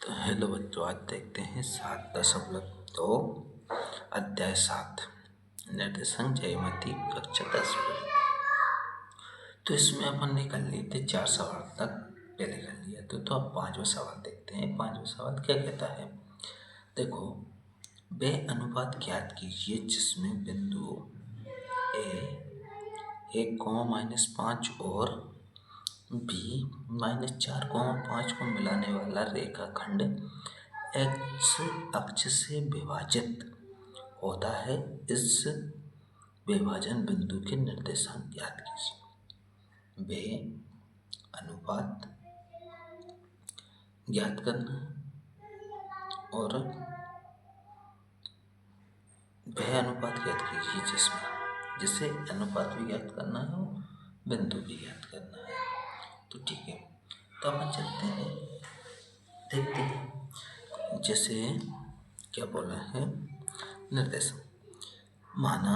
तो हेलो बच्चों, आज देखते हैं 7.2 अध्याय 7 निर्देशांक जयमती कक्षा 10। तो इसमें अपन ने कर लिए थे 4 सवाल तक पहले कर लिया तो अब 5वां सवाल देखते हैं। 5वां सवाल क्या कहता है, देखो, वह अनुपात ज्ञात कीजिए जिसमें बिंदु ए 1,-5 और बी -4,5 को मिलाने वाला रेखाखंड एक्स अक्ष से विभाजित होता है। इस विभाजन बिंदु के निर्देशांक ज्ञात कीजिए। वे अनुपात ज्ञात करना है और वह अनुपात ज्ञात कीजिए जिसे अनुपात भी ज्ञात करना है और बिंदु भी ज्ञात करना है। तो ठीक है, तो अपन चलते हैं, देखते हैं। जैसे क्या बोला है, निर्देशन माना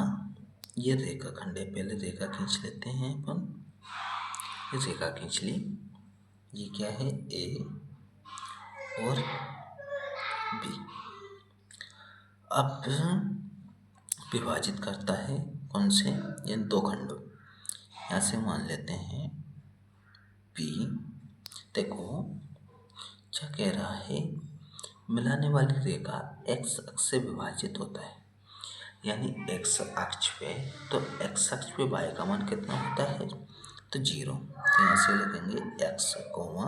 ये रेखाखंड है। पहले रेखा खींच लेते हैं अपन। रेखा खींच ली, ये क्या है, ए और बी। अब विभाजित करता है कौन से, इन दो खंडों। यहाँ से मान लेते हैं पी। देखो क्या कह रहा है, मिलाने वाली रेखा एक्स अक्ष से विभाजित होता है, यानी एक्स अक्ष पे। तो एक्स अक्ष पे वाई का मान कितना होता है, तो 0। तो यहाँ से लिखेंगे एक्स कोमा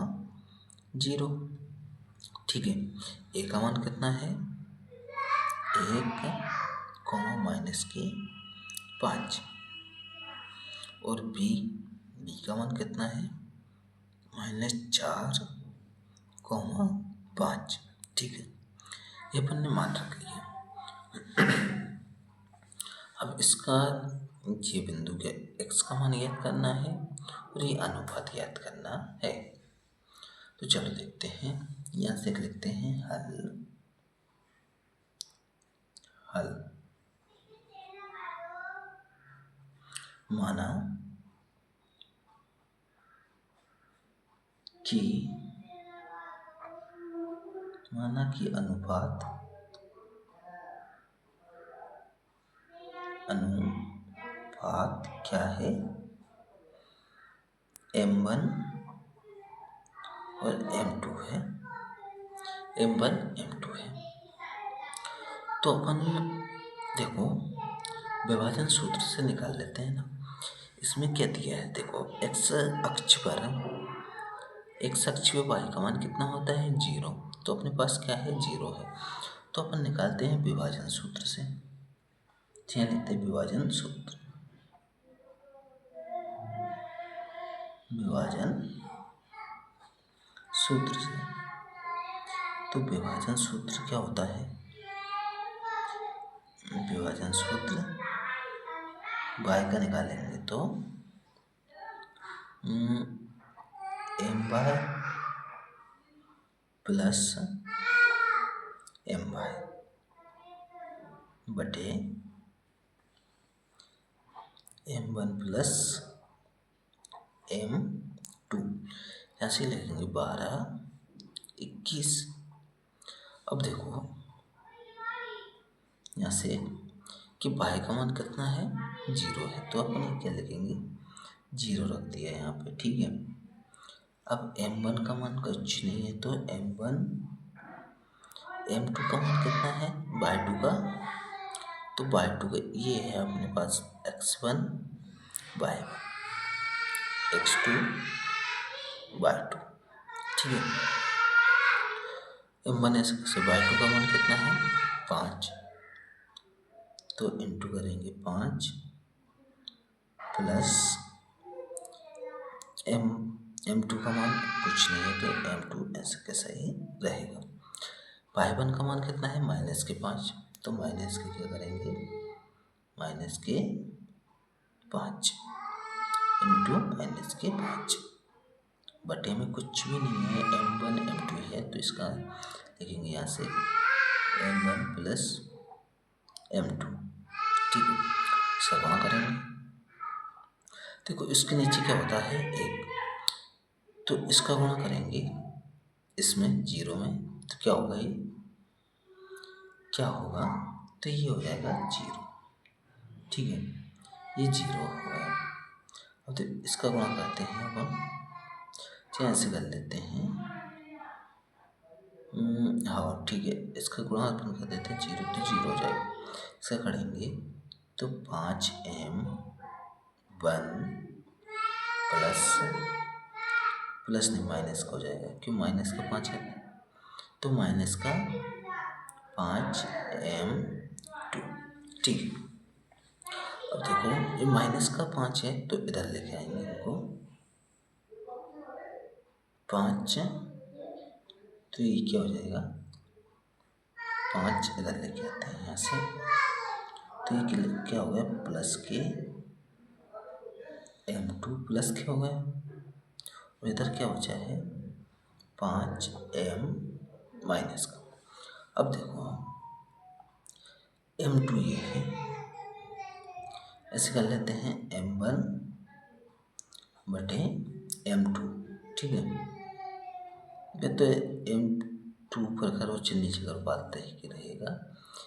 0। ठीक है, ए का मान कितना है, 1 -5 और बी का मान कितना है, -4,5। ठीक है, ये अपन ने मान रख लिया। अब इसका ये बिंदु के x का मान ज्ञात करना है और ये अनुपात ज्ञात करना है। तो चलो देखते हैं, यहाँ से लिखते हैं हल। माना कि अनुपात क्या है, m1 और m2 है। m1 m2 है। तो अपन देखो विभाजन सूत्र से निकाल लेते हैं ना। इसमें क्या दिया है, देखो एक्स अक्ष पर y का मान कितना होता है, 0। तो अपने पास क्या है, 0 है। तो अपन निकालते हैं विभाजन सूत्र से। लिखते हैं विभाजन सूत्र। से तो विभाजन सूत्र क्या होता है, विभाजन सूत्र y का निकालेंगे तो my प्लस my बटे m1 प्लस m2। यहाँ से लिखेंगे 12, 21। अब देखो यहाँ से कि y का मान कितना है, 0 है। तो अपन क्या लिखेंगे, 0 रख दिया यहाँ पे। ठीक है, अब m1 का मान कुछ नहीं है, तो m2 का मान कितना है, y2 का। तो y2 का ये है अपने पास x1 y1 x2 y2। ठीक है, m1 ऐसे y2 का मान कितना है, 5। तो इंटू करेंगे 5 प्लस m2 का मान कुछ नहीं है, तो m2 ऐसे कैसा ही रहेगा। y1 का मान कितना है, -5। तो माइनस के क्या करेंगे, -5 इंटू -5 बटे में कुछ भी नहीं है, m1 m2 है। तो इसका लिखेंगे यहाँ से m1 प्लस m2। ठीक है, इसका गुणा करेंगे। देखो इसके नीचे क्या होता है, 1। तो इसका गुणा करेंगे इसमें 0 में, तो क्या होगा ये, क्या होगा, तो ये हो जाएगा 0। ठीक है, ये 0 हो गया। अब तो इसका गुणा करते हैं अपन, चाहे ऐसे कर लेते हैं। हाँ ठीक है, इसका गुणा अपन कर देते हैं 0, तो 0 हो जाएगा। इसका करेंगे तो 5m1 प्लस नहीं, माइनस का हो जाएगा, क्यों, माइनस का 5 है तो माइनस का 5m2। ठीक है, अब देखो ये माइनस का 5 है तो इधर लेके आएंगे इनको, 5, तो ये क्या हो जाएगा, 5 इधर लेके आते हैं यहाँ से, तो ये क्या हो गया, प्लस के m2 प्लस के हो गए, और इधर क्या बचा है 5m माइनस का। अब देखो m2 ये है, ऐसे कर लेते हैं m1 बटे m2। ठीक है, ये तो m2 पर करो, नीचे करो, बात तो ही की रहेगा,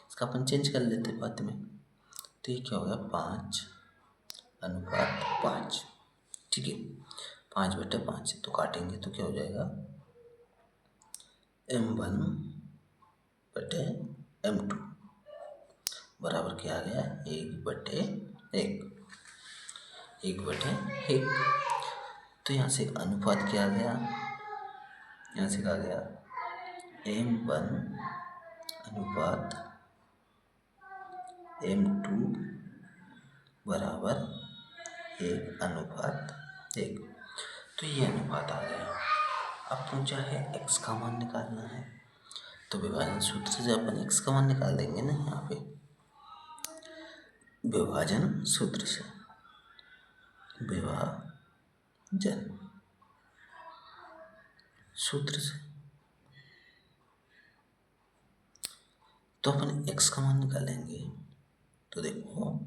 इसका अपन चेंज कर लेते बाद में। तो ये क्या हो गया, 5:5। ठीक है, 5/5, तो काटेंगे तो क्या हो जाएगा, m1 बटे m2 बराबर क्या आ गया, 1/1। 1/1, तो यहाँ से अनुपात क्या आ गया, यहाँ से क्या आ गया, m1 अनुपात m2 बराबर 1:1। तो ये अनुपात आ गया। अब पूछा है x का मान निकालना है, तो विभाजन सूत्र से अपन x का मान निकाल देंगे ना, यहाँ पे विभाजन सूत्र से, विभाजन सूत्र से तो अपन x का मान निकालेंगे। तो देखो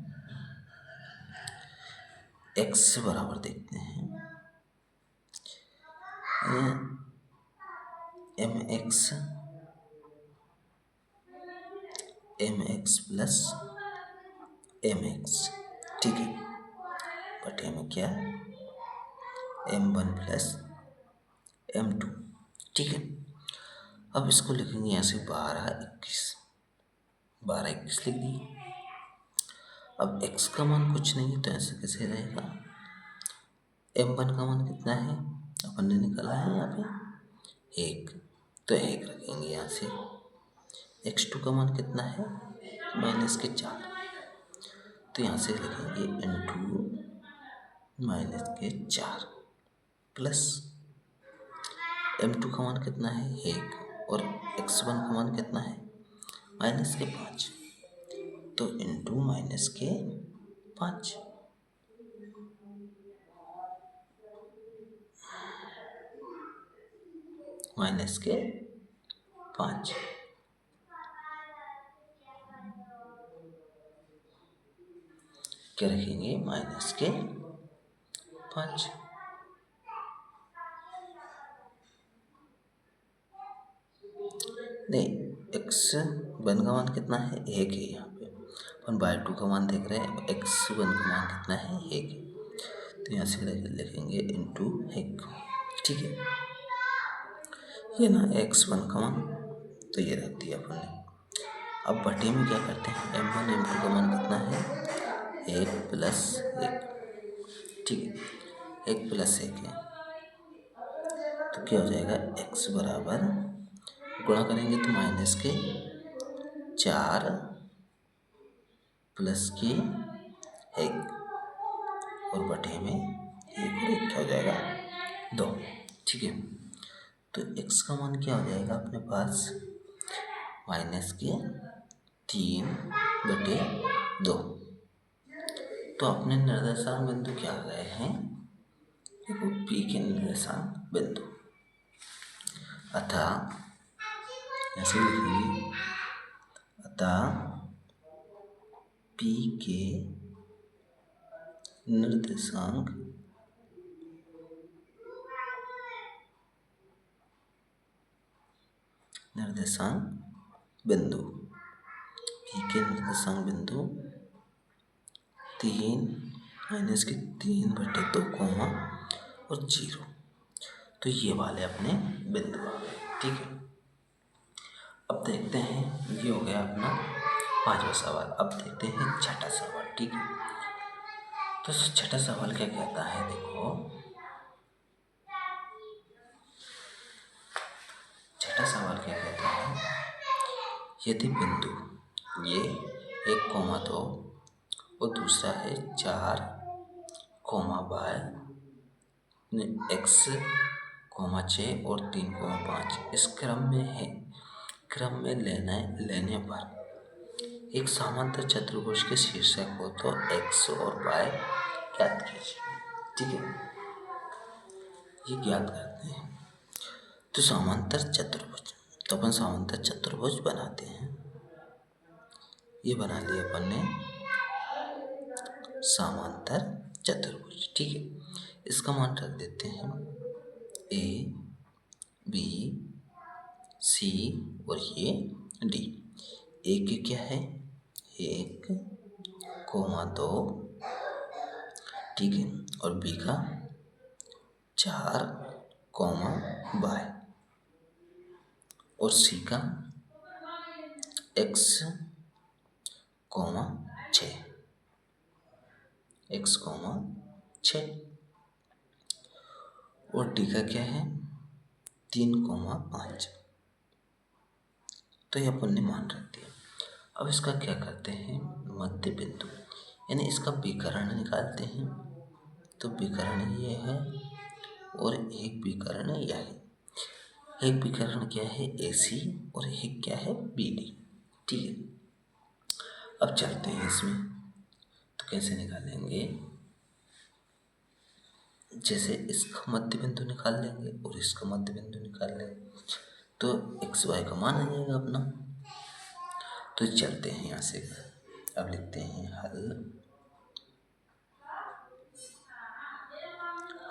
x बराबर देखते हैं mx प्लस mx। ठीक है, बटे में क्या, m1 प्लस m2। ठीक है, अब इसको लिखेंगे यहाँ से 12 21 लिख दिए। अब x का मान कुछ नहीं है तो ऐसे कैसे रहेगा, m1 का मान कितना है अपन ने निकाला है यहाँ पे 1, तो 1 रखेंगे यहाँ से। x2 का मान कितना है, -4, तो यहाँ से लिखेंगे इंटू -4 प्लस m2 का मान कितना है 1, और x1 का मान कितना है -5, तो इंटू -5। -5 क्या रखेंगे, -5। नहीं, x1 का मान कितना है 1 है, यहाँ पे अपन y2 का मान देख रहे हैं, x1 का मान कितना है 1 है, तो यहाँ से लिखेंगे इंटू 1। ठीक है, ये ना x1 का मान तो ये रख दिया अपन ने। अब बटे में क्या करते हैं, m1 m2 का मान कितना है 1 + 1। ठीक है, 1 + 1 है, तो क्या हो जाएगा, x बराबर गुणा करेंगे तो -4 प्लस के 1, और बटे में 1 और 1 क्या हो जाएगा 2। ठीक है, तो x का मान क्या हो जाएगा अपने पास, -3/2। तो अपने निर्देशांक बिंदु क्या आ गए हैं, देखो P के निर्देशांक बिंदु, अतः ऐसे लिखेंगे, अतः P के निर्देशांक निर्देशांक बिंदु, पी के निर्देशांक बिंदु 3 माइनस के 3/2 कोमा और 0। तो ये वाले अपने बिंदु आ गए। ठीक है, अब देखते हैं, ये हो गया अपना 5वां सवाल। अब देखते हैं छठा सवाल। ठीक है, तो छठा सवाल क्या कहता है, देखो छठा सवाल क्या कहता है, यदि बिंदु ये 1,2 और दूसरा है 4, y x, 6 और 3,5 इस क्रम में है, क्रम में लेने पर एक समांतर चतुर्भुज के शीर्षक हो तो x और y ज्ञात कीजिए। ठीक है, ये ज्ञात करते हैं। तो समांतर चतुर्भुज, तो अपन समांतर चतुर्भुज बनाते हैं। ये बना लिया अपन ने समांतर चतुर्भुज। ठीक है, इसका मान रख देते हैं a b c और ये d। a के क्या है 1,2, ठीक है, और b का 4, y और c का x, 6 और डी का क्या है 3,5। तो ये अपन ने मान रख दिया। अब इसका क्या करते हैं, मध्य बिंदु यानी इसका विकर्ण निकालते हैं। तो विकर्ण ये है और एक विकर्ण यह है। एक विकर्ण क्या है AC और एक क्या है BD। ठीक है, अब चलते हैं इसमें। तो कैसे निकालेंगे, जैसे इसका मध्य बिंदु निकाल लेंगे और इसका मध्य बिंदु निकाल लेंगे तो एक्स वाई का मान आ जाएगा अपना। तो चलते हैं यहाँ से, अब लिखते हैं हल।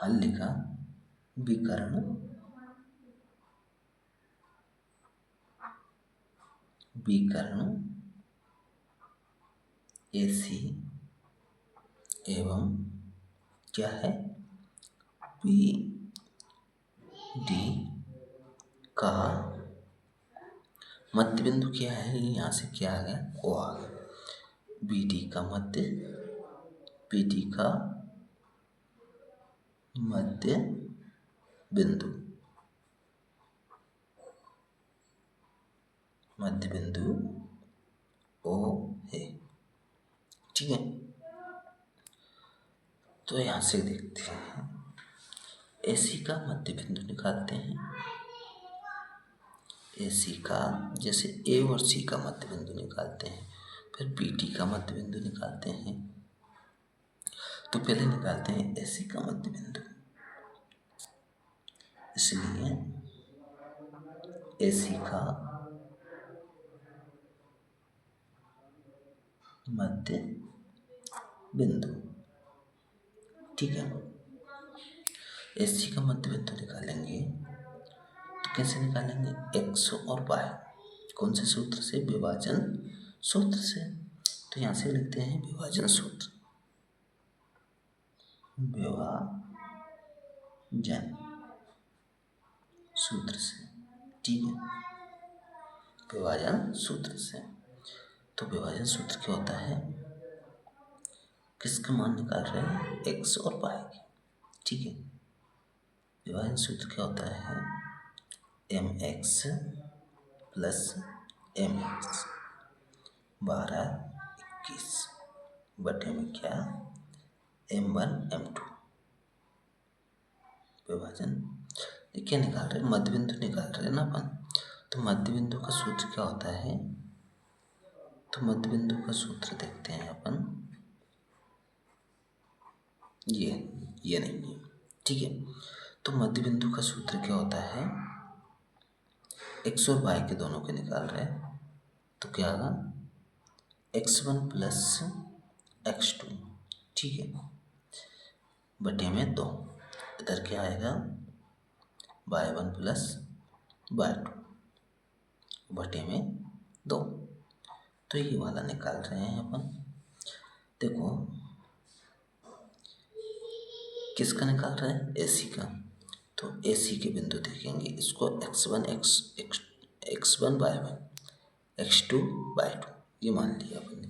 हल लिखा, विकर्ण AC एवं क्या है BD का मध्य बिंदु क्या है, यहाँ से क्या आ गया O आ गया। BD का मध्य बिंदु O है। ठीक है, तो यहाँ से देखते हैं AC का मध्य बिंदु निकालते हैं। AC का जैसे A और C का मध्य बिंदु निकालते हैं, फिर BD का मध्य बिंदु निकालते हैं। तो पहले निकालते हैं AC का मध्य बिंदु, इसलिए AC का मध्य बिंदु। ठीक है, AC का मध्य बिंदु निकालेंगे तो कैसे निकालेंगे, x और y कौन से सूत्र से, विभाजन सूत्र से। तो यहाँ से लिखते हैं विभाजन सूत्र, से। ठीक है, विभाजन सूत्र से। तो विभाजन सूत्र क्या होता है, किसका मान निकाल रहे हैं, x और y की। ठीक है, विभाजन सूत्र क्या होता है, mx प्लस mx 12, 21 बटे में क्या m1 m2। विभाजन क्या निकाल रहे हैं, मध्य बिंदु निकाल रहे हैं ना अपन। तो मध्य बिंदु का सूत्र क्या होता है, तो मध्य बिंदु का सूत्र देखते हैं अपन, ये नहीं है। ठीक है, तो मध्य बिंदु का सूत्र क्या होता है, x और y के दोनों के निकाल रहे हैं। तो क्या आगा x1 प्लस x2, ठीक है, बटे में 2। इधर क्या आएगा y1 प्लस y2। बटे में 2। तो ये वाला निकाल रहे हैं अपन। देखो किसका निकाल रहे हैं, AC का। तो AC के बिंदु देखेंगे, इसको x1 y1 x2 y2 ये मान लिया अपन ने।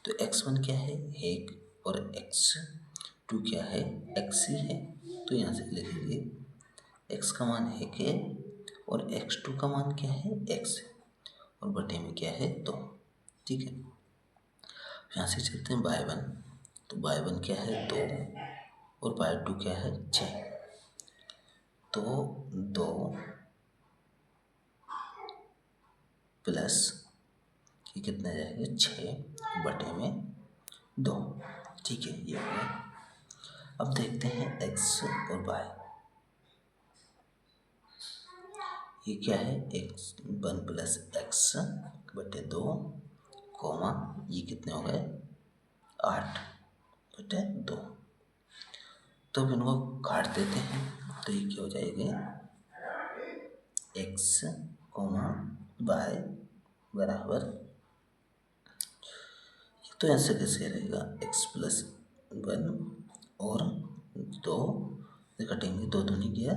तो x1 क्या है 1 और x2 क्या है x ही है। तो यहाँ से लिखेंगे x का मान है के और x2 का मान क्या है x और बटे में क्या है 2। ठीक है, यहाँ से चलते हैं y1। तो y1 क्या है 2 और y2 क्या है 6। तो 2 प्लस ये कितना जाएगा 6 बटे में 2। ठीक है, ये हो गया। अब देखते हैं x और y। ये क्या है x1 प्लस x बटे 2 कोमा ये कितने हो गए 8 बटे 2। तो अब इनको काट देते हैं। तो ये क्या हो जाएगा x कोमा y बराबर, तो ऐसे कैसे रहेगा x प्लस 1 और 2 से कटेंगे, 2 दूनी किया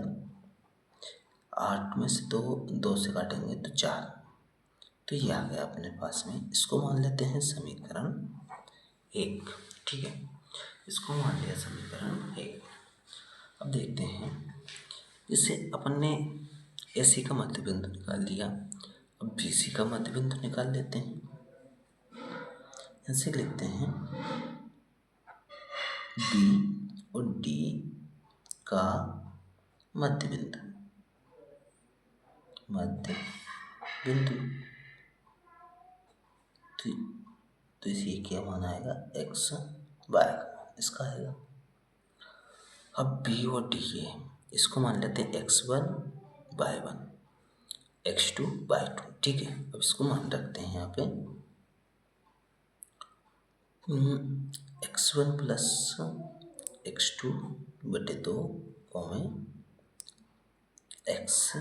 8 में से 2 से काटेंगे तो 4। तो ये आ गया अपने पास में। इसको मान लेते हैं समीकरण 1। ठीक है, इसको मान लिया समीकरण 1। अब देखते हैं, जैसे अपन ने AC का मध्य बिंदु निकाल लिया, अब BC का मध्य बिंदु निकाल लेते हैं। ऐसे लिखते हैं B और D का मध्य बिंदु तो इसे क्या मान आएगा x y इसका आएगा। अब B और D है, इसको मान लेते हैं x1 y1 x2 y2। ठीक है, अब इसको मान रखते हैं यहाँ पे x1 प्लस x2 बटे 2 कॉमे x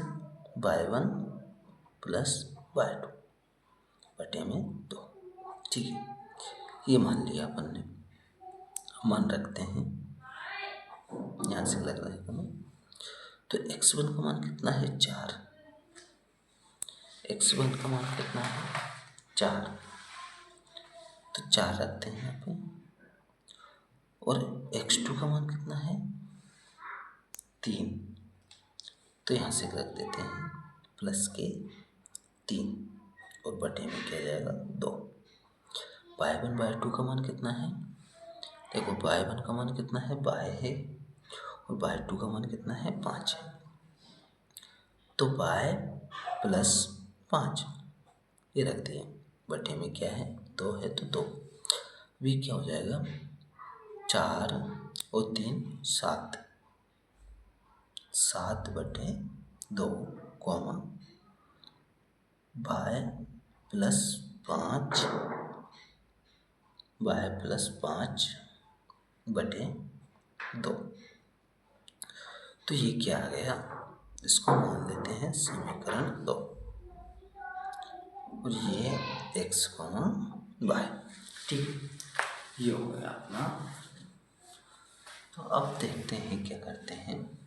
y1 प्लस y2 बटे में 2। ठीक है, ये मान लिया अपन ने। मान रखते हैं, यहाँ से लग रहा है हमें। तो x1 का मान कितना है 4, x1 का मान कितना है 4, तो 4 रखते हैं यहाँ पे। और x2 का मान कितना है 3, तो यहाँ से रख देते हैं प्लस के 3 और बटे में क्या जाएगा 2। y1 y2 का मान कितना है, देखो y1 का मान कितना है y है और y2 का मान कितना है 5 है। तो y प्लस 5 ये रख दिए, बटे में क्या है 2 है तो 2। अभी क्या हो जाएगा 4 और 3 7 बटे 2 कॉमा y प्लस 5 बटे 2। तो ये क्या आ गया, इसको मान लेते हैं समीकरण 2 और ये x y। ठीक, ये हो गया अपना। तो अब देखते हैं क्या करते हैं,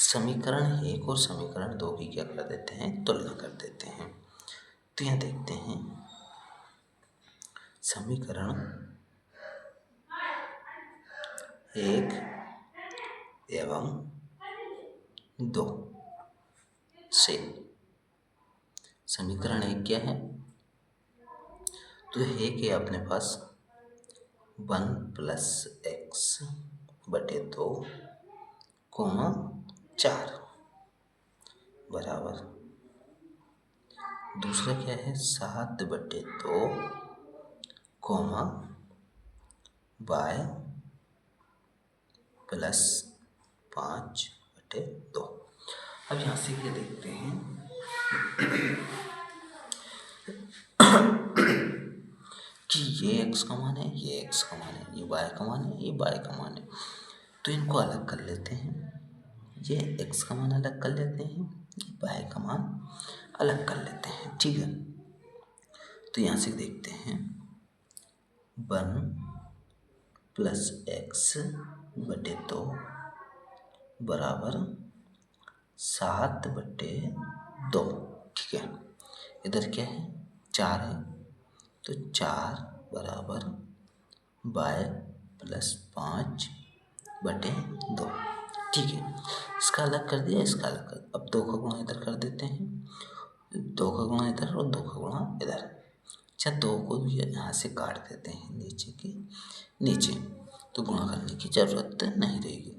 समीकरण 1 और समीकरण 2 की क्या कर देते हैं तुलना कर देते हैं। तो यहाँ देखते हैं समीकरण 1 एवं 2 से समीकरण 1 क्या है, तो है कि अपने पास 1 प्लस x बटे 2 कोमा 4 बराबर, दूसरा क्या है 7 बटे 2 कोमा y प्लस 5 बटे 2। अब यहाँ से ये देखते हैं कि ये x का मान है, ये x का मान है, ये y का मान है, ये y का मान है। तो इनको अलग कर लेते हैं, ये x का मान अलग कर लेते हैं, y का मान अलग कर लेते हैं। ठीक है, तो यहाँ से देखते हैं 1+x/2 बराबर 7/2। ठीक है, इधर क्या है, 4 है, तो 4 बराबर y+5/2। ठीक है, इसका अलग कर दिया, इसका अलग कर, अब 2 का गुणा इधर कर देते हैं, 2 का गुणा इधर और 2 का गुणा इधर। अच्छा, 2 को भी यहाँ से काट देते हैं नीचे के नीचे, तो गुणा करने की ज़रूरत नहीं रहेगी।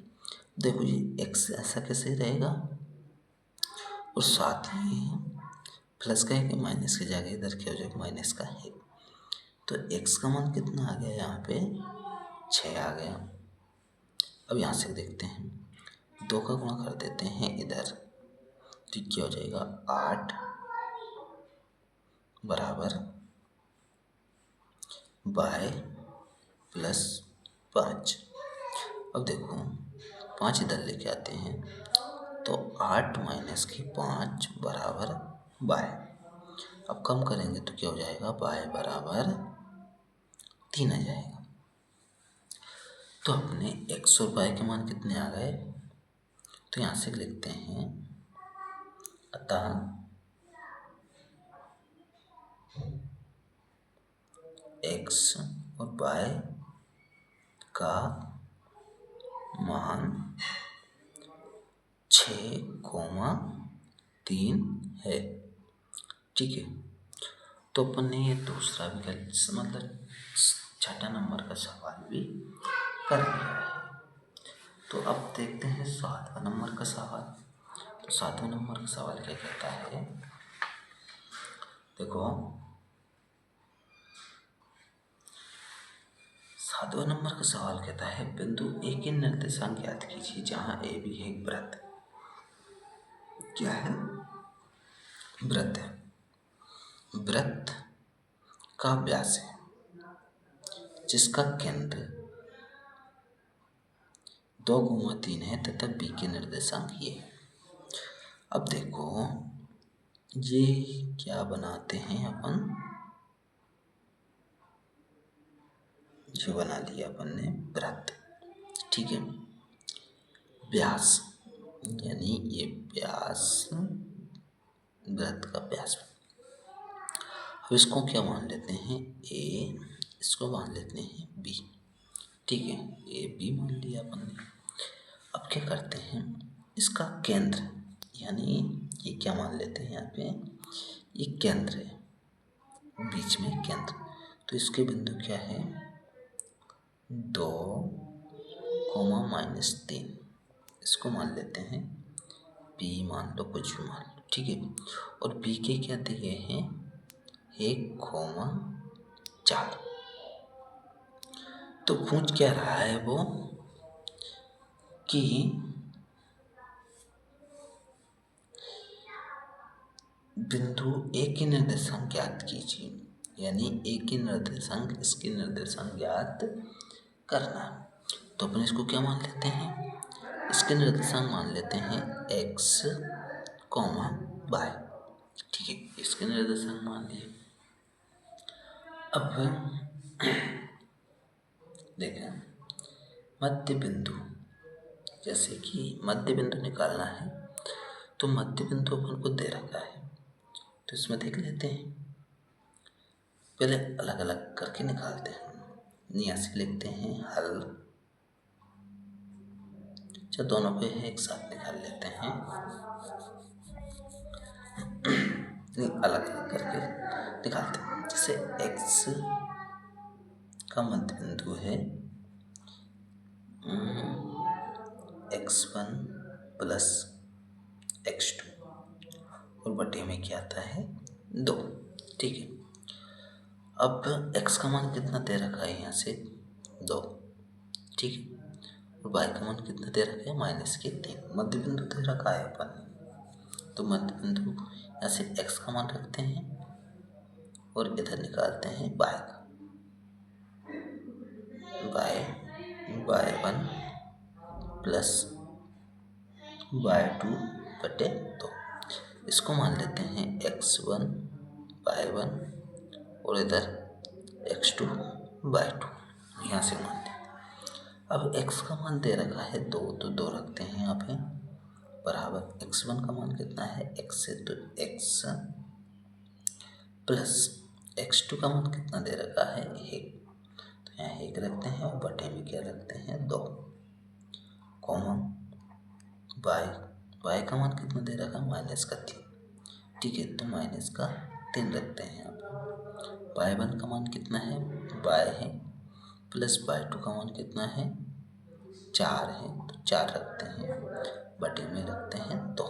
देखो ये x ऐसा कैसे रहेगा, और साथ ही प्लस का है कि माइनस की जगह इधर क्या हो जाएगा, माइनस का है, तो x का मान कितना आ गया, यहाँ पे 6 आ गया। अब यहाँ से देखते हैं, 2 का गुणा कर देते हैं इधर, तो क्या हो जाएगा, 8 बराबर y+5। अब देखो 5 इधर लेके आते हैं, तो 8 माइनस की 5 बराबर y। अब कम करेंगे तो क्या हो जाएगा, y बराबर 3 आ जाएगा। तो अपने x और y के मान कितने आ गए, तो यहाँ से लिखते हैं, अतः x और y का मान 6,3 है। ठीक है, तो अपन ने ये दूसरा विकल्प मतलब 6ठा नंबर का सवाल भी कर लिया है। तो अब देखते हैं 7वां नंबर का सवाल। तो 7वां नंबर का सवाल क्या कहता है, देखो 7वां नंबर का सवाल कहता है, बिंदु ए के निर्देशांक ज्ञात कीजिए जहाँ ए बी है एक वृत्त। क्या है, वृत्त है, वृत्त का व्यास है जिसका केंद्र 2,3 है तथा बी के निर्देशांक ये है। अब देखो ये क्या बनाते हैं अपन, जो बना लिया अपन ने वृत्त। ठीक है, व्यास यानी ये व्यास, वृत्त का व्यास। अब इसको क्या मान लेते हैं, ए, इसको मान लेते हैं बी। ठीक है, ए बी मान लिया अपन ने। अब क्या करते हैं, इसका केंद्र यानी ये क्या मान लेते हैं, यहाँ पे ये केंद्र है, बीच में केंद्र, तो इसके बिंदु क्या है, 2,-3, इसको मान लेते हैं पी, मान लो कुछ भी मान लो। ठीक है, और बी के क्या दिए हैं, 1,4। तो पूछ क्या रहा है वो कि बिंदु ए के निर्देशांक ज्ञात कीजिए, यानी ए के निर्देशांक इसके निर्देशांक ज्ञात करना। तो अपन इसको क्या मान लेते हैं, इसके निर्देशांक मान लेते हैं x, y। ठीक है, इसके निर्देशांक मान लिए। अब देखें मध्य बिंदु, जैसे कि मध्य बिंदु निकालना है, तो मध्य बिंदु अपन को दे रखा है, तो इसमें देख लेते हैं, पहले अलग अलग करके निकालते हैं। यहाँ से लिखते हैं हल, अच्छा दोनों को एक साथ निकाल लेते हैं, अलग अलग करके निकालते हैं। जैसे x का मध्य बिंदु है x1 + x2 और बटे में क्या आता है, 2। ठीक है, अब x का मान कितना दे रखा है, यहाँ से 2। ठीक है, और y का मान कितना दे रखा है, -3। मध्य बिंदु दे रखा है अपन, तो मध्य बिंदु यहाँ से x का मान रखते हैं और इधर निकालते हैं y का, y1 + y2/2। इसको मान लेते हैं x1 y1 और इधर x2 y2, यहाँ से मान लेते हैं। अब x का मान दे रखा है 2, तो 2 रखते हैं यहाँ पे, बराबर x1 का मान कितना है x से, तो x प्लस x2 का मान कितना दे रखा है 1, तो यहाँ 1 रखते हैं और बटे में क्या रखते हैं 2, कॉमा y का मान कितना दे रखा है -3, ठीक है, तो -3 रखते हैं यहाँ पर। y1 का मान कितना है y है, प्लस y2 का मान कितना है 4 है, तो 4 रखते हैं, बटे में रखते हैं 2,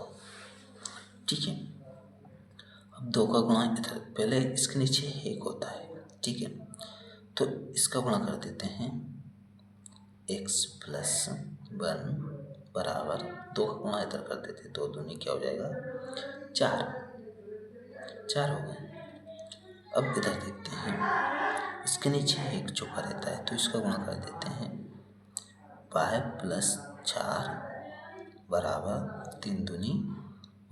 ठीक है। अब 2 का गुणा इधर, पहले इसके नीचे 1 होता है, ठीक है, तो इसका गुणा कर देते हैं, x प्लस 1 बराबर 2 का गुणा इधर कर देते हैं, 2 दूनी क्या हो जाएगा 4 हो गए। अब इधर देखते हैं, इसके नीचे 1 छुपा रहता है, तो इसका गुणा कर देते हैं, y प्लस 4 बराबर 3 दूनी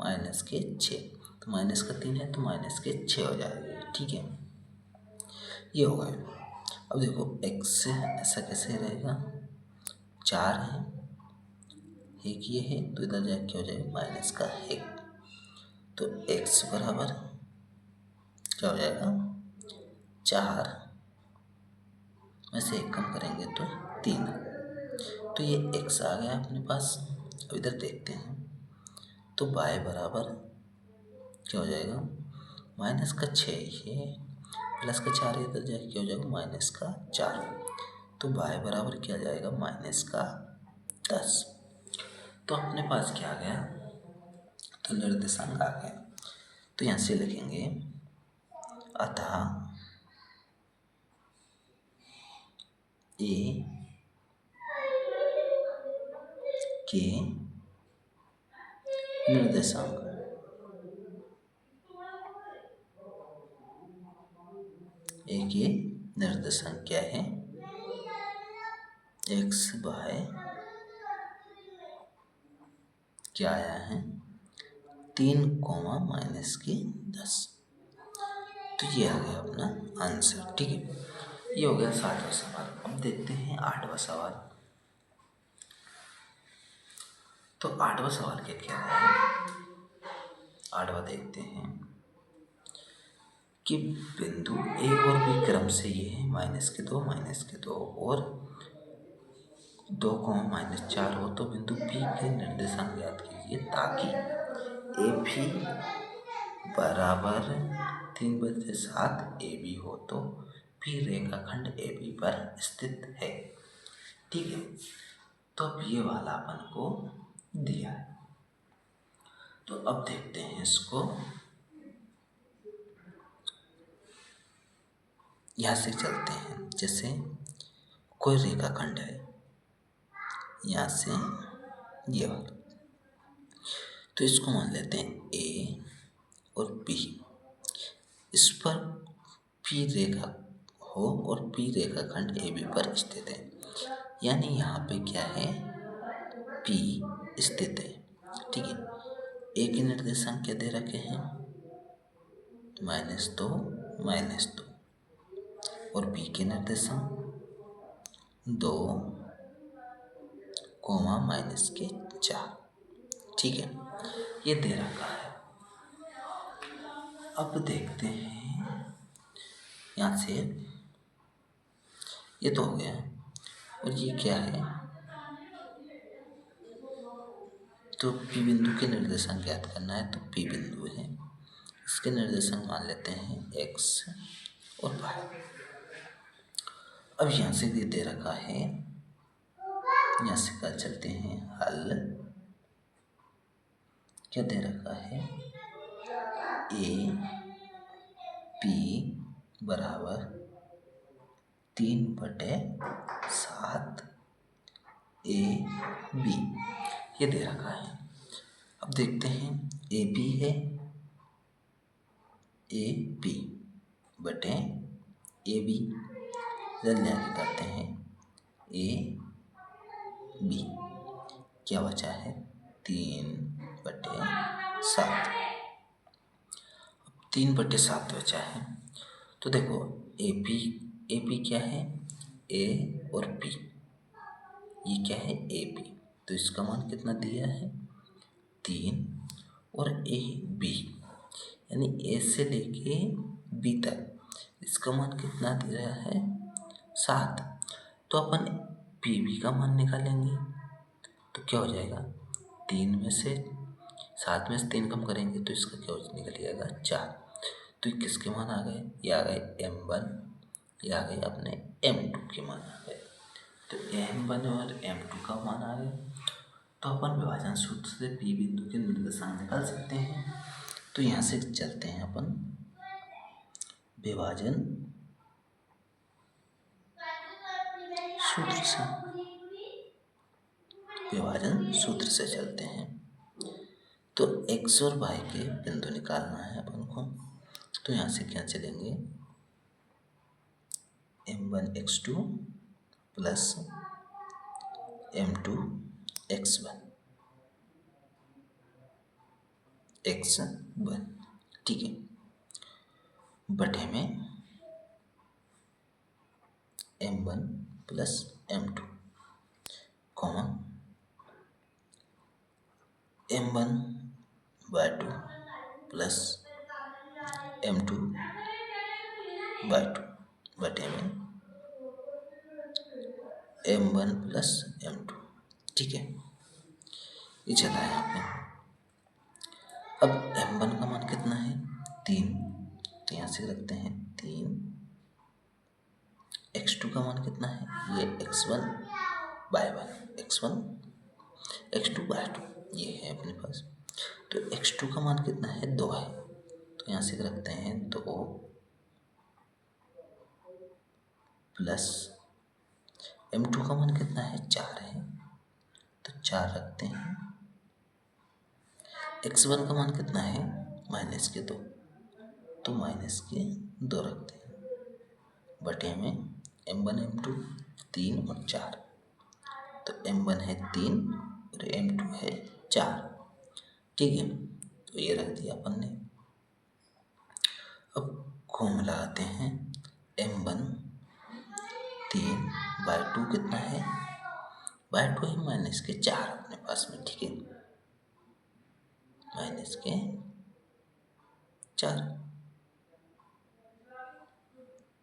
-6, तो -3 है तो -6 हो जाएगा, ठीक है, ये हो गए। अब देखो x से ऐसा कैसे रहेगा, 4 है, 1 ये है, तो इधर जाके क्या हो जाएगा -1, तो x बराबर क्या हो जाएगा 4 में से 1 कम करेंगे तो 3, तो ये x आ गया अपने पास। अब इधर देखते हैं, तो y बराबर क्या हो जाएगा -6 ये प्लस का 4 इधर जाके क्या हो जाएगा -4, तो y बराबर क्या आ जाएगा -10, तो अपने पास क्या आ गया, तो निर्देशांक आ गया। तो यहाँ से लिखेंगे अतः a के निर्देशांक, a के निर्देशांक क्या है x y, क्या आया है 3, -10, तो ये आ गया अपना आंसर, ठीक है। ये हो गया 7वां सवाल। अब देखते हैं 8वां सवाल। तो 8वां सवाल क्या है, 8वां देखते हैं कि बिंदु ए और बी क्रम से ये है -2 और 2, -4 हो, तो बिंदु पी के निर्देशांक ज्ञात कीजिए ताकि ए भी बराबर 3/7 ए बी हो, तो पी रेखाखंड ए बी पर स्थित है, ठीक है। तो अब ये वाला अपन को दिया है, तो अब देखते हैं इसको, यहाँ से चलते हैं, जैसे कोई रेखाखंड है यहाँ से ये वाला, तो इसको मान लेते हैं ए और बी, इस पर पी रेखा हो और पी रेखाखंड ए बी पर स्थित है, यानी यहाँ पे क्या है पी स्थित है, ठीक है। ए के निर्देशांक क्या दे रखे हैं -2 और बी के निर्देशांक 2, -4, ठीक है, ये दे रखा है। अब देखते हैं यहाँ से, ये तो हो गया, और ये क्या है, तो पी बिंदु के निर्देशांक ज्ञात करना है, तो पी बिंदु है, इसके निर्देशांक मान लेते हैं x और y। अब यहाँ से दे रखा है, यहाँ से कर चलते हैं हल, क्या दे रखा है ए पी बराबर 3/7 ए बी, ये दे रखा है। अब देखते हैं ए बी है, ए बी बटे ए बी, जल्दी आगे करते हैं ए बी, क्या बचा है 3/7, 3/7 बचा है। तो देखो ए पी क्या है, ए और पी, ये क्या है ए पी, तो इसका मान कितना दिया है 3, और ए बी यानी ए से लेके बी तक इसका मान कितना दे रहा है 7। तो अपन पी बी का मान निकालेंगे तो क्या हो जाएगा, 3 में से 7 में से 3 कम करेंगे तो इसका क्या निकल जाएगा 4। तो ये किसके मान आ गए, ये आ गए M1, ये आ गए अपने M2 के मान आ गए। तो M1 और M2 का मान आ गए, तो अपन विभाजन सूत्र से P बिंदु के निर्देशांक निकाल सकते हैं। तो यहाँ से चलते हैं अपन विभाजन सूत्र से चलते हैं। तो x और y के बिंदु निकालना है अपन को, तो यहाँ से क्या चलेंगे, M1 x2 plus M2 x1, ठीक है, बटे में M1 plus M2 comma M1/2 plus M2/2 बटे में M1 प्लस M2, ठीक है, ये चला है यहाँ पे। अब M1 का मान कितना है 3, तो यहाँ से रखते हैं 3। x2 का मान कितना है, ये x1/1, x2/2 ये है अपने पास। तो x2 का मान कितना है 2 है, तो यहाँ से रखते हैं 2 प्लस M2 का मान कितना है 4 है, तो 4 रखते हैं। x1 का मान कितना है -2, तो -2 रखते हैं बटे में M1 M2 3 और 4, तो M1 है 3 और M2 है 4, ठीक है, तो ये रख दिया अपन ने। अब घूम लगाते हैं, M1 3/2 कितना है, -2 है -4 अपने पास में, ठीक है, -4,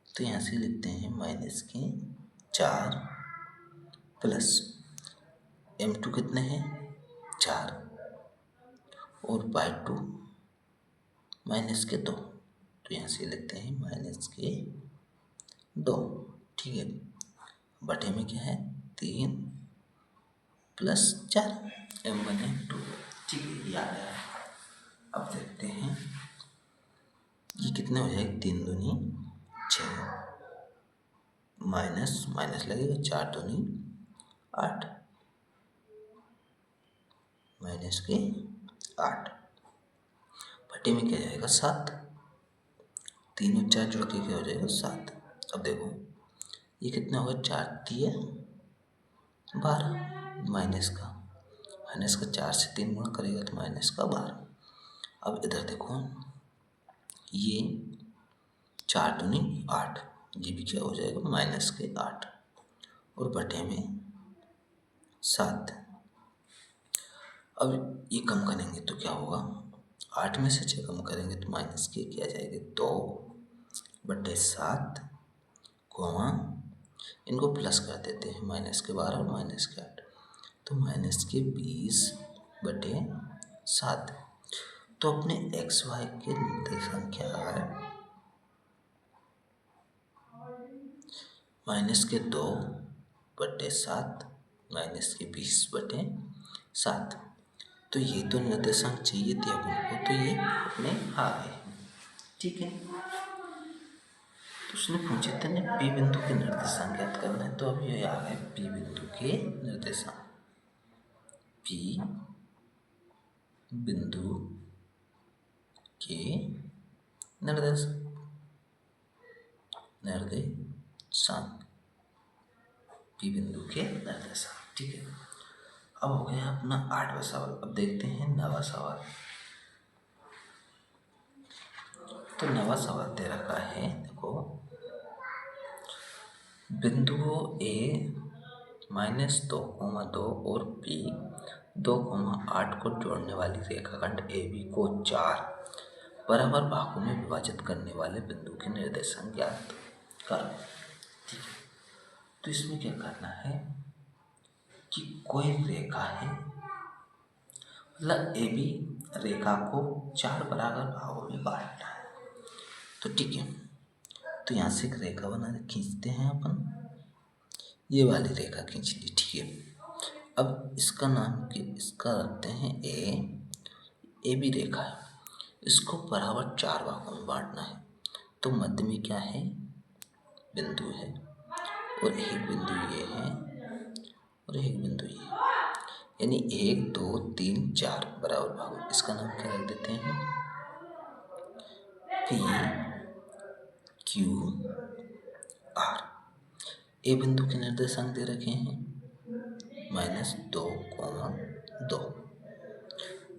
तो यहाँ से लिखते हैं -4 प्लस M2 कितने हैं 4 और -2 -2, तो यहाँ से लिखते हैं -2, ठीक है, बटे में क्या है 3 प्लस 4 M1 M2, ठीक है, ये आ गया है। अब देखते हैं ये कितने हो जाएगा, 3 दूनी 6, माइनस माइनस लगेगा, 4 दूनी 8, -8 बटे में क्या जाएगा 7, 3 और 4 जुड़ के क्या हो जाएगा 7। अब देखो ये कितना होगा, 4 दिया 12 माइनस का 4 से 3 गुणा करेगा तो -12। अब इधर देखो ये 4 दूनी 8, ये भी क्या हो जाएगा -8 और बटे में 7। अब ये कम करेंगे तो क्या होगा, 8 में से 6 कम करेंगे तो क्या जाएगा 2/7, इनको प्लस कर देते हैं, -12 और -8, तो -20/7। तो अपने XY के निर्देशांक क्या आ रहा है, -2/7 -20/7। तो ये तो निर्देशांक चाहिए थे अपन को, तो ये अपने आ गए, ठीक है। तो उसने पूछे थे ना P बिंदु के निर्देशांक ज्ञात करना है, तो अब ये आ गए P बिंदु के निर्देशांक। P बिंदु के निर्देशांक P बिंदु के निर्देशांक, ठीक है। अब हो गया अपना 8वां सवाल। अब देखते हैं 9वां सवाल। तो नवा सवाल दे रखा है, देखो बिंदुओं ए -2, और बी 2, 8 को जोड़ने वाली रेखाखंड AB को 4 बराबर भागों में विभाजित करने वाले बिंदु के निर्देशांक ज्ञात करो। ठीक है, तो इसमें क्या करना है कि कोई रेखा है, मतलब AB रेखा को 4 बराबर भागों में बांटना है। तो ठीक है, तो यहाँ से एक रेखा बना खींचते हैं अपन, ये वाली रेखा खींच ली। ठीक है, अब इसका इसका रखते हैं ए बी रेखा है, इसको बराबर 4 भागों में बांटना है। तो मध्य में क्या है, बिंदु है, और एक बिंदु ये है और एक बिंदु ये है, यानी 1 2 3 4 बराबर भागों। इसका नाम क्या रख देते हैं, P Q R। ए बिंदु के निर्देशांक दे रखे हैं -2, 2।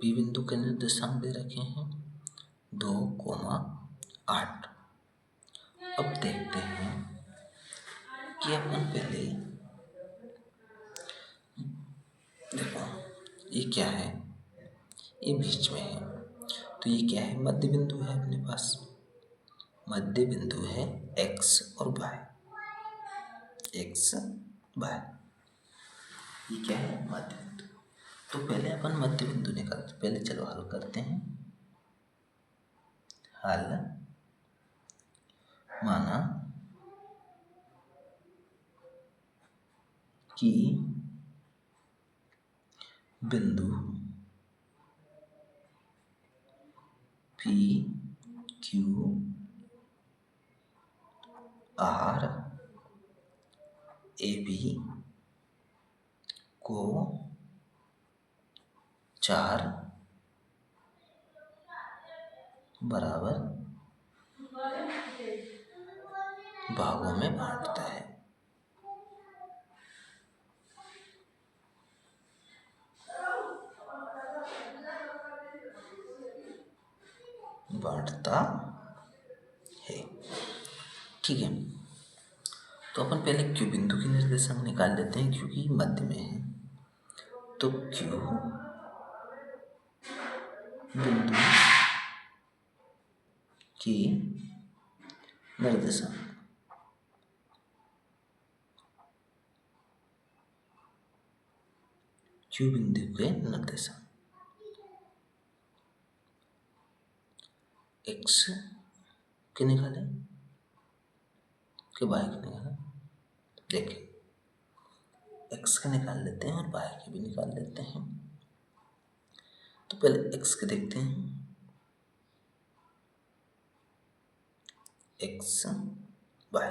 बी बिंदु के निर्देशांक दे रखे हैं 2, 8। अब देखते हैं कि अपन पहले देखो ये क्या है, ये बीच में है, तो ये क्या है, मध्य बिंदु है अपने पास। मध्य बिंदु है x और y, x y, ये क्या है, मध्य बिंदु। तो पहले अपन मध्य बिंदु निकालते, पहले चलो हल करते हैं। हल माना कि बिंदु P Q R AB को 4 बराबर भागों में बांटता है। ठीक है, तो अपन पहले Q बिंदु की निर्देशांक निकाल लेते हैं, क्योंकि मध्य में है। तो Q बिंदु की निर्देशांक Q बिंदु के निर्देशांक x के निकाले कि y के निकाले, देखिए x के निकाल लेते हैं और y के भी निकाल लेते हैं। तो पहले x के देखते हैं, x y,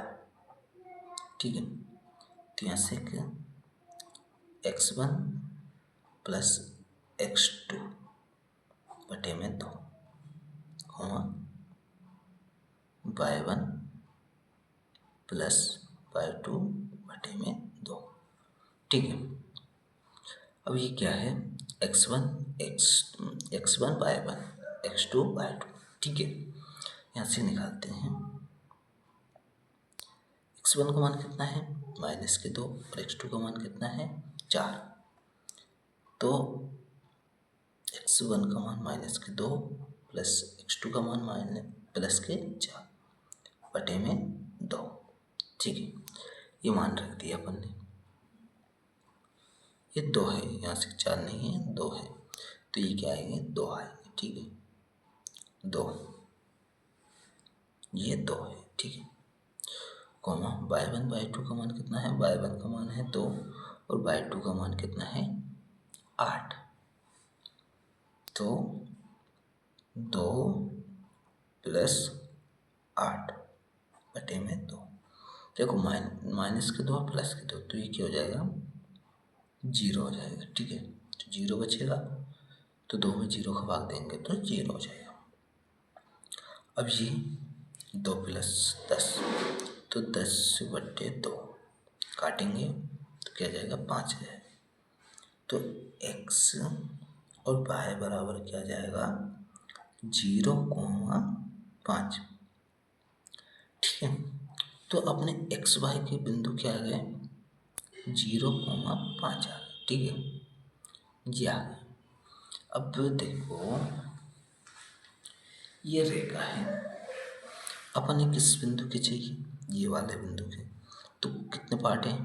ठीक है। तो यहाँ से x1 प्लस x2 बटे में 2, y1 प्लस y2 बटे में 2, ठीक है। अब ये क्या है, x1 y1 x2 y2, ठीक है। यहाँ से निकालते हैं, x1 का मान कितना है -2, और x2 का मान कितना है 4। तो x1 का मान -2 प्लस x2 का मान +4 बटे में 2, ठीक है। ये मान रख दिया अपन ने, ये 2 है, यहाँ से 4 नहीं है 2 है, तो ये क्या आएंगे 2 आएंगे, ठीक है 2, ये 2 है, ठीक है। कॉमा y1 y2 का मान कितना है, y1 का मान है 2 और y2 का मान कितना है 8। तो 2 प्लस 8 बटे में 2, देखो माइनस के 2 प्लस के 2, तो ये क्या हो जाएगा 0 हो जाएगा, ठीक है। तो 0 बचेगा, तो 2 में 0 का भाग देंगे तो 0 हो जाएगा। अब ये 2 प्लस 10, तो 10 बटे 2 काटेंगे तो क्या जाएगा 5 है। तो x और y बराबर क्या जाएगा 0, 5। ठीक है, तो अपने एक्स वाई के बिंदु क्या आ गए, 0,5 आ गए। ठीक है, ये आ गए। अब देखो ये रेखा है, अपन ने किस बिंदु के चाहिए, ये वाले बिंदु के। तो कितने पार्ट हैं,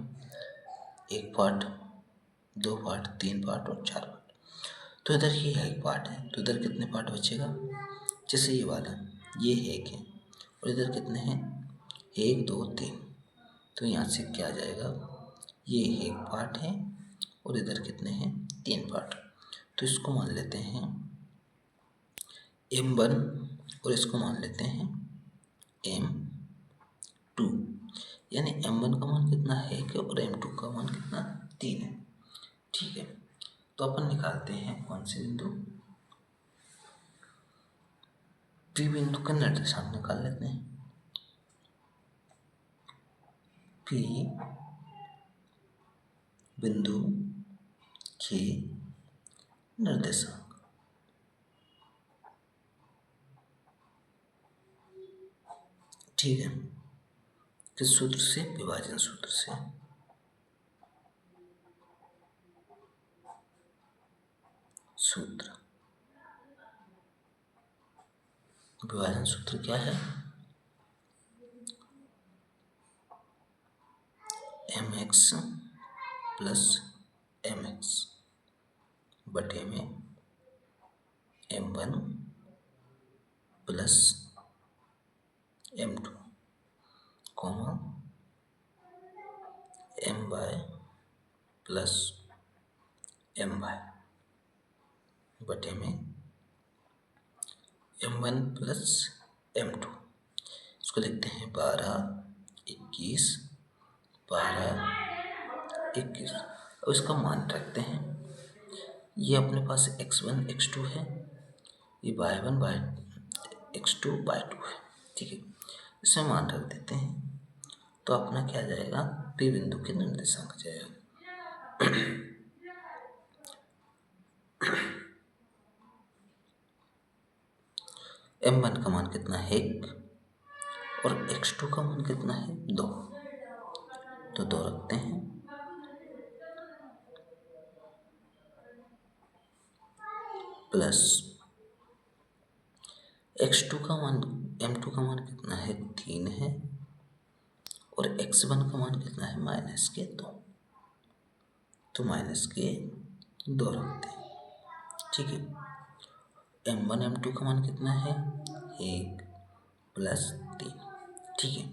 1 पार्ट, 2 पार्ट, 3 पार्ट और 4 पार्ट। तो इधर ये है 1 पार्ट है, तो इधर कितने पार्ट बचेगा, जैसे ये वाला ये है 1 है और इधर कितने हैं, 1 2 3। तो यहाँ से क्या आ जाएगा, ये 1 पार्ट है और इधर कितने हैं, 3 पार्ट। तो इसको मान लेते हैं M1 और इसको मान लेते हैं M2। यानी M1 का मान कितना है और M2 का मान कितना, 3 है। ठीक है, तो अपन निकालते हैं कौन से बिंदु, P बिंदु का निर्देशांक निकाल लेते हैं। P बिंदु के निर्देशांक, ठीक है, किस सूत्र से, विभाजन सूत्र से। सूत्र, विभाजन सूत्र क्या है, mx प्लस mx बटे में m1 plus m2 comma my plus my बटे में m1 प्लस m2। इसको लिखते हैं 12 21 12 21। अब इसका मान रखते हैं, ये अपने पास x1 x2 है, ये y1 x2 y2 है। ठीक है, इसमें मान रख देते हैं, तो अपना क्या जाएगा, P बिंदु के निर्देशांक जाएगा। M1 का मान कितना है 1 और x2 का मान कितना है 2, तो 2 रखते हैं, प्लस x2 का मान, m2 का मान कितना है 3 है और x1 का मान कितना है -2, तो -2 रखते हैं। ठीक है, m1 m2 का मान कितना है 1 प्लस 3। ठीक है,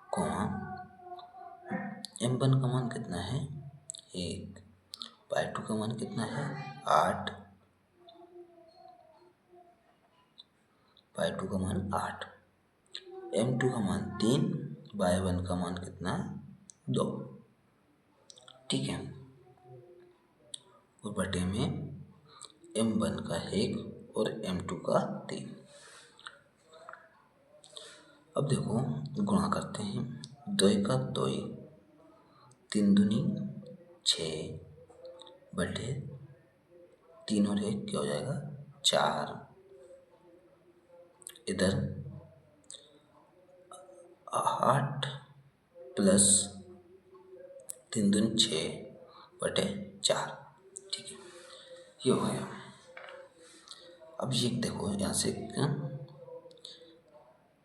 कौमा m1 का मान कितना है 1, y2 का मान कितना है 8, y2 का मान 8, m2 का मान 3, y1 का मान कितना है 2। ठीक है, और बटे में m1 का 1 और m2 का 3। अब देखो गुणा करते हैं, 2 का 2, 3 दूनी 6 बटे 3 और 1 क्या हो जाएगा 4। इधर 8 प्लस 3 दूनी 6 बटे 4। ठीक है, ये हो गया। अब ये देखो यहाँ से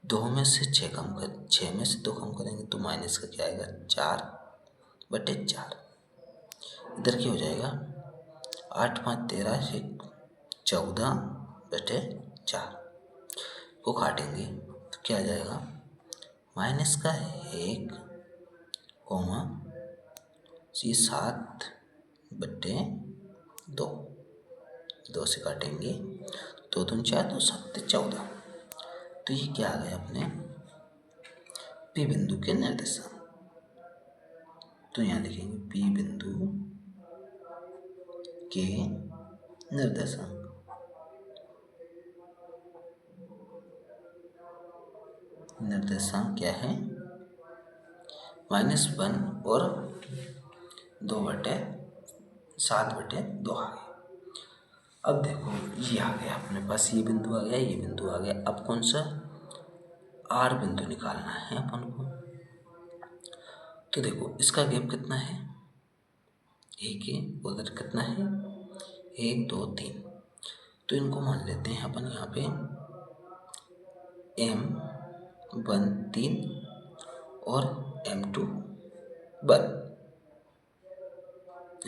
2 में से 6 कम कर, 6 में से 2 कम करेंगे तो माइनस का क्या आएगा 4 बटे 4। इधर क्या हो जाएगा 8 5 13 14 बटे 4 को काटेंगे तो क्या आ जाएगा माइनस का 1 कोमा 7 बटे 2, 2 से काटेंगे 2 दूनी 4 2 7 14। तो ये क्या आ गया अपने P बिंदु के निर्देशांक। तो यहाँ लिखेंगे P बिंदु के निर्देशांक। निर्देशांक क्या है -1 और 2 बटे 7 बटे 2 आ गए। अब देखो ये आ गया अपने पास, ये बिंदु आ गया, ये बिंदु आ गया। अब कौन सा आर बिंदु निकालना है अपन को। तो देखो इसका गैप कितना है, एक है, उधर कितना है, 1 2 3। तो इनको मान लेते हैं अपन यहाँ पे M1 3 और M2 1,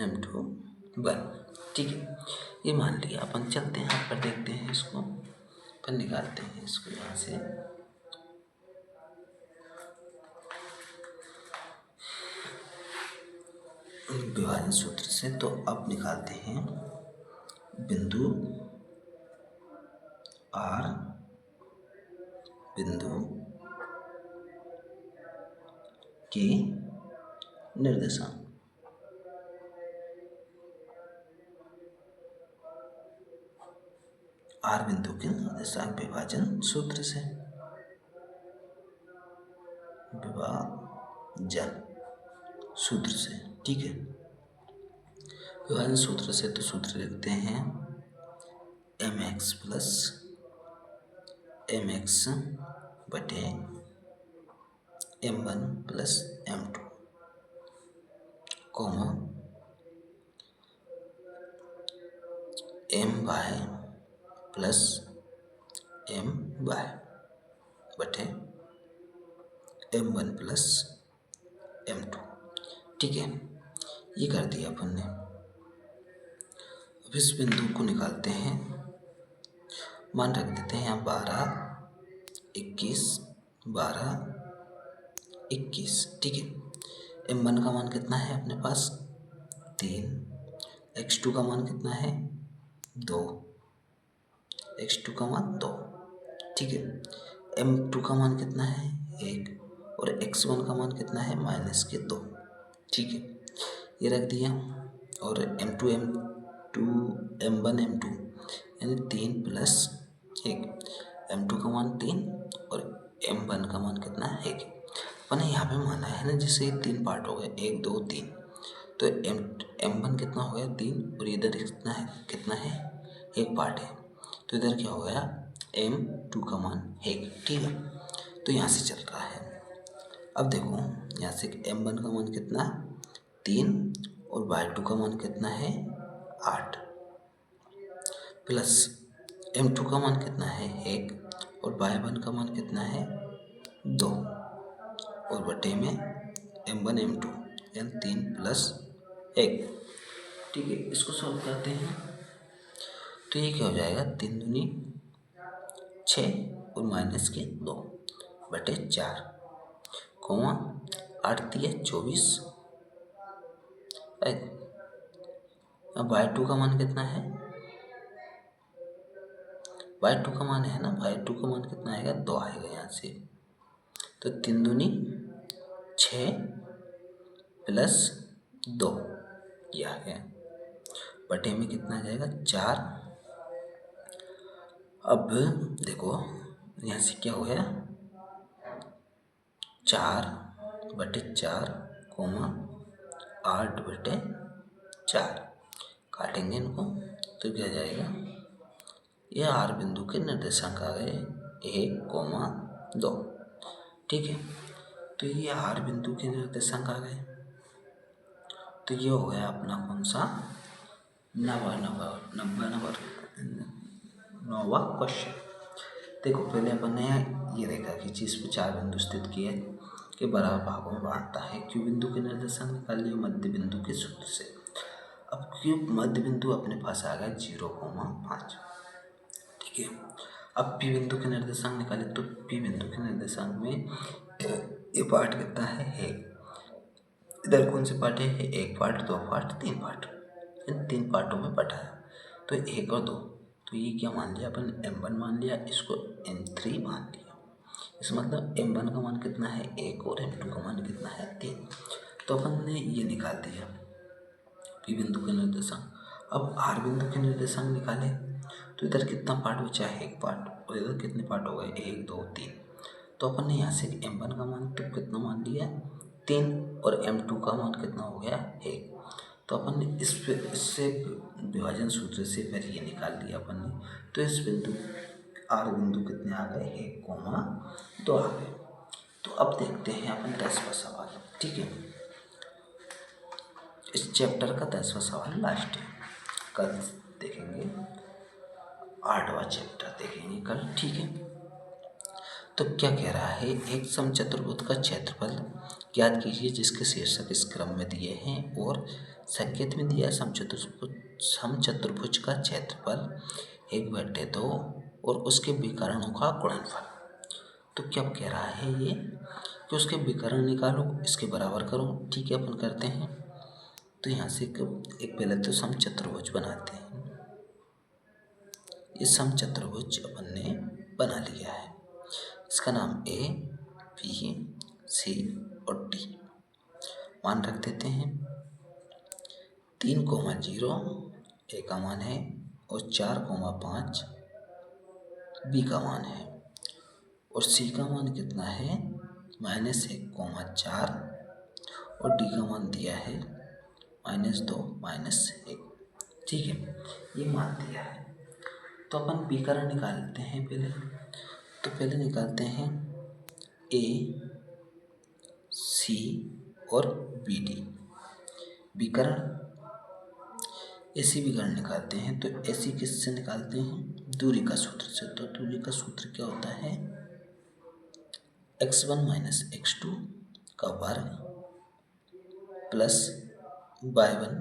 M2 1। ठीक है, ये मान लिया अपन। चलते हैं यहाँ पर, देखते हैं इसको, अपन निकालते हैं इसको यहाँ से। विभाजन सूत्र से तो अब निकालते हैं बिंदु R, बिंदु के निर्देशांक। आर बिंदु के निर्देशांक विभाजन सूत्र से, विभाजन सूत्र से। ठीक है, विभाजन सूत्र से तो सूत्र लिखते हैं mx प्लस mx बटे m1 plus m2 comma my plus my बटे m1 प्लस m2। ठीक है, ये कर दिया अपन ने। अब इस बिंदु को निकालते हैं, मान रख देते हैं यहाँ 12 21 12 21। ठीक है, m1 का मान कितना है अपने पास 3, x2 का मान कितना है 2, x2 का मान 2। ठीक है, m2 का मान कितना है 1 और x1 का मान कितना है -2। ठीक है, ये रख दिया। और m2 m1 m2 यानी 3 प्लस 1, m2 का मान 3 और m1 का मान कितना है 1। मैंने यहाँ पे माना है ना, जैसे ये 3 पार्ट हो गए 1 2 3, तो m1 कितना हो गया 3 और इधर कितना है 1 पार्ट है, तो इधर क्या हो गया m2 का मान 1। ठीक है, तो यहाँ से चल रहा है। अब देखो यहाँ से m1 का मान कितना 3 और y2 का मान कितना है 8 प्लस m2 का मान कितना है 1 और y1 का मान कितना है 2 और बटे में m1 m2 यानी 3 प्लस 1। ठीक है, इसको सॉल्व करते हैं तो ये क्या हो जाएगा 3 दूनी 6 और -2 बटे 4 कोमा 8 दिए 24। अब y2 का मान कितना है, y2 का मान है ना, y2 का मान कितना आएगा 2 आएगा यहाँ से। तो 3 दूनी 6 प्लस 2 ये आ गया, बटे में कितना आ जाएगा 4। अब देखो यहाँ से क्या हो गया 4 बटे 4 कोमा 8 बटे 4, काटेंगे इनको तो क्या जाएगा, ये आर बिंदु के निर्देशांक आ गए 1 2। ठीक है, तो ये आर बिंदु के निर्देशांक आ गए। तो ये हो गया अपना कौन सा नौवा क्वेश्चन। देखो पहले अपन ने ये देखा कि जिस पे 4 बिंदु स्थित किए के बराबर भागों में बांटता है, क्यू बिंदु के निर्देशांक निकाल लिए मध्य बिंदु के सूत्र से। अब क्यू मध्य बिंदु अपने पास आ गया 0,5। ठीक है, अब पी बिंदु के निर्देशांक निकाले तो पी बिंदु के निर्देशांक में ये पार्ट कितना है 1, इधर कौन से पार्ट है 1 पार्ट 2 पार्ट 3 पार्ट, इन 3 पार्टों में बटा है। तो 1 और 2, तो ये क्या मान लिया अपन m1 मान लिया, इसको m3 मान लिया। इस मतलब m1 का मान कितना है 1 और m2 का मान कितना है 3। तो अपन ने ये निकाल दिया पी बिंदु के निर्देशांक। अब आर बिंदु के निर्देशांक निकाले तो इधर कितना पार्ट बचा है 1 पार्ट और इधर कितने पार्ट हो गए 1 2 3। तो अपन ने यहाँ से m1 का मान तो कितना मान लिया 3 और m2 का मान कितना हो गया 1। तो अपन ने इससे विभाजन सूत्र से फिर ये निकाल लिया अपन ने। तो इस बिंदु आर बिंदु कितने आ गए, 1, 2 आ गए। तो अब देखते हैं अपन 10वां सवाल। ठीक है, इस चैप्टर का 10वां सवाल लास्ट है, कल देखेंगे 8वां चैप्टर देखेंगे कल। ठीक है, तो क्या कह रहा है, एक समचतुर्भुज का क्षेत्रफल ज्ञात कीजिए जिसके शीर्षक इस क्रम में दिए हैं और संकेत में दिया समचतुर्भुज का क्षेत्रफल 1/2 और उसके विकर्णों का गुणनफल। तो क्या कह रहा है ये कि उसके विकर्ण निकालो, इसके बराबर करो। ठीक है, अपन करते हैं। तो यहाँ से एक पहले तो समचतुर्भुज बनाते हैं। ये समचतुर्भुज अपन ने बना लिया है, इसका नाम A, B, C और D मान रख देते हैं। 3,0 A का मान है और 4,5 B का मान है और C का मान कितना है, -1,4 और D का मान दिया है -2, -1। ठीक है, ये मान दिया है। तो अपन विकर्ण निकालते हैं पहले। तो पहले निकालते हैं A, C और B, D विकर्ण। ऐसी विकर्ण निकालते हैं तो ऐसी किससे निकालते हैं, दूरी का सूत्र से। तो दूरी का सूत्र क्या होता है, x1 - x2 का वर्ग प्लस y1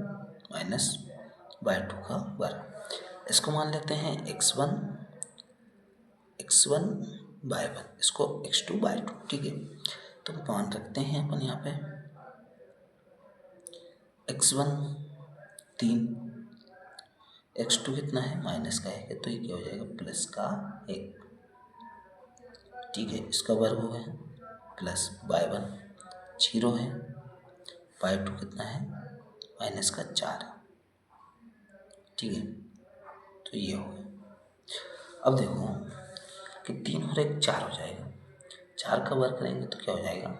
- y2 का वर्ग। इसको मान लेते हैं x1 y1, इसको x2 y2। ठीक है, तो मान रखते हैं अपन यहाँ पे x1 3, x2 कितना है, माइनस का 1 है, तो ये क्या हो जाएगा, प्लस का 1। ठीक है, इसका वर्ग हो गया प्लस y1 0 है, y2 कितना है, माइनस का 4। ठीक है, तो ये हो गया। अब देखो कि 3 और 1 4 हो जाएगा, 4 का वर्ग करेंगे तो क्या हो जाएगा,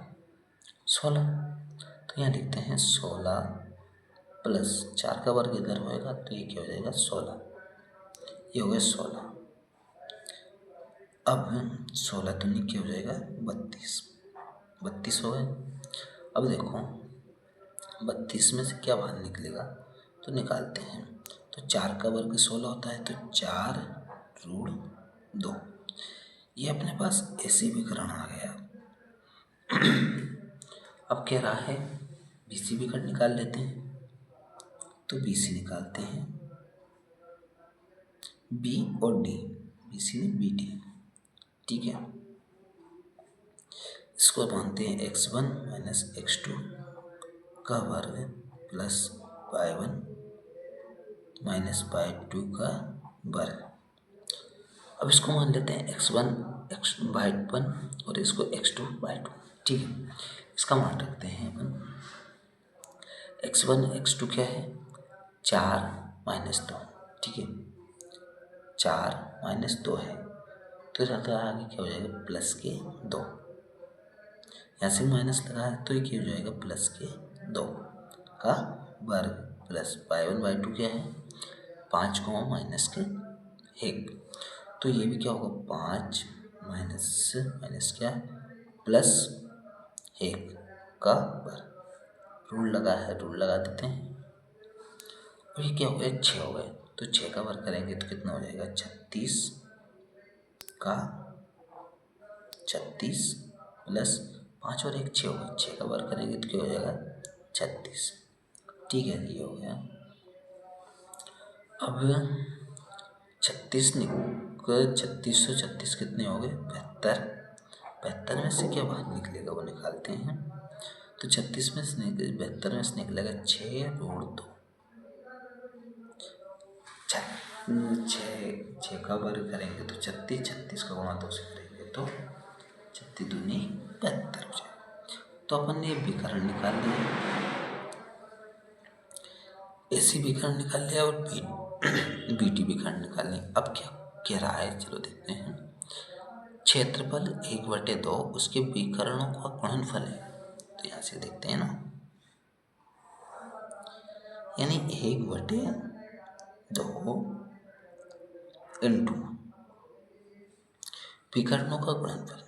16। तो यहाँ लिखते हैं 16 प्लस 4 का वर्ग इधर होएगा तो ये क्या हो जाएगा, 16। ये हो गया 16। अब 16 दूनी क्या हो जाएगा, 32 हो गए। अब देखो 32 में से क्या बाहर निकलेगा, तो निकालते हैं। तो 4 का वर्ग 16 होता है, तो 4 √ 2। ये अपने पास ऐसी विकर्ण आ गया। अब कह रहा है BC विकर्ण निकाल लेते हैं। तो BC निकालते हैं, B और D, BC में BD। ठीक है, इसको मानते हैं x1 - x2 का वर्ग प्लस y1 - y2 का वर्ग। अब इसको मान लेते हैं x1 y1 और इसको x2 y2। ठीक है, इसका मान रखते हैं अपन। x1 x2 क्या है, 4 - 2। ठीक है, 4 - 2 है, तो रहता आगे क्या हो जाएगा, प्लस के 2। यहाँ से माइनस लगा है तो ये क्या हो जाएगा, प्लस के 2 का वर्ग प्लस y1 y2 क्या है, 5 माइनस के 1। तो ये भी क्या होगा, 5 माइनस क्या, प्लस 1 का वर्ग। रूल लगा है, रूल लगा देते हैं। और ये क्या हो गया, 6 हो गए। तो 6 का वर्ग करेंगे तो कितना हो जाएगा, 36 प्लस 5 और 1 6 हो गया। 6 का वर्ग करेंगे तो क्या हो जाएगा, 36। ठीक है, ये हो गया। अब 36 36 36 कितने हो गए, 72। 72 में से क्या बाहर निकलेगा वो निकालते हैं। तो 36 में से 72 में से निकलेगा 6 √ 2। 6 का वर्ग करेंगे तो 36 का गुणा 2 से करेंगे तो 36 दूनी 72 हो जाएगा। तो अपन ने विकर्ण निकाल लिया, ऐसी विकर्ण निकाल लिया और BD विकर्ण निकाल लिया। अब क्या कह रहा है, चलो देखते हैं। क्षेत्रफल 1/2 उसके विकर्णों का गुणनफल है। तो यहाँ से देखते हैं ना, यानी 1/2 इंटू विकर्णों का गुणनफल,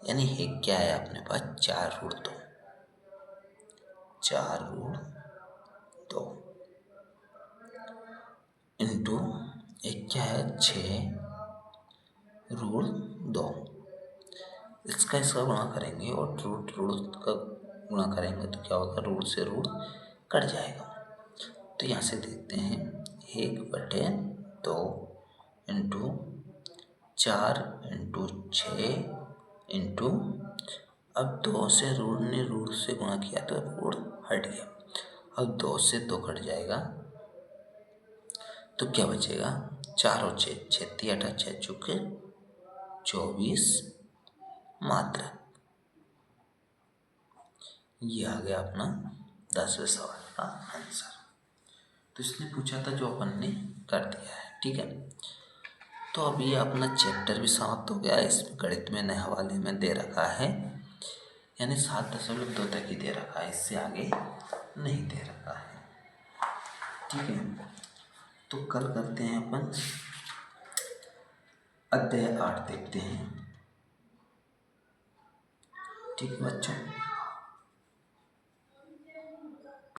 यानी है क्या है अपने पास 4√2, 4√2 इंटू एक क्या है 6√2। इसका गुणा करेंगे और रूट का गुणा करेंगे तो क्या होगा, रूट से रूट कट जाएगा। तो यहाँ से देखते हैं 1/2 इंटू 4 इंटू 6 इंटू, अब 2 से रूट से गुणा किया तो रूट हट गया। अब 2 से 2 कट जाएगा तो क्या बचेगा, 4 और 6, 6×8 6 चुके 24 मात्रा। ये आ गया अपना 10वें सवाल का आंसर। तो इसने पूछा था जो अपन ने कर दिया है, ठीक है। तो अब ये अपना चैप्टर भी समाप्त हो गया। इसमें गणित में नए हवाले में दे रखा है, यानी 7.2 तक ही दे रखा है, इससे आगे नहीं दे रखा है, ठीक है। तो कल करते हैं अपन अध्याय 8 देखते हैं, ठीक है बच्चों।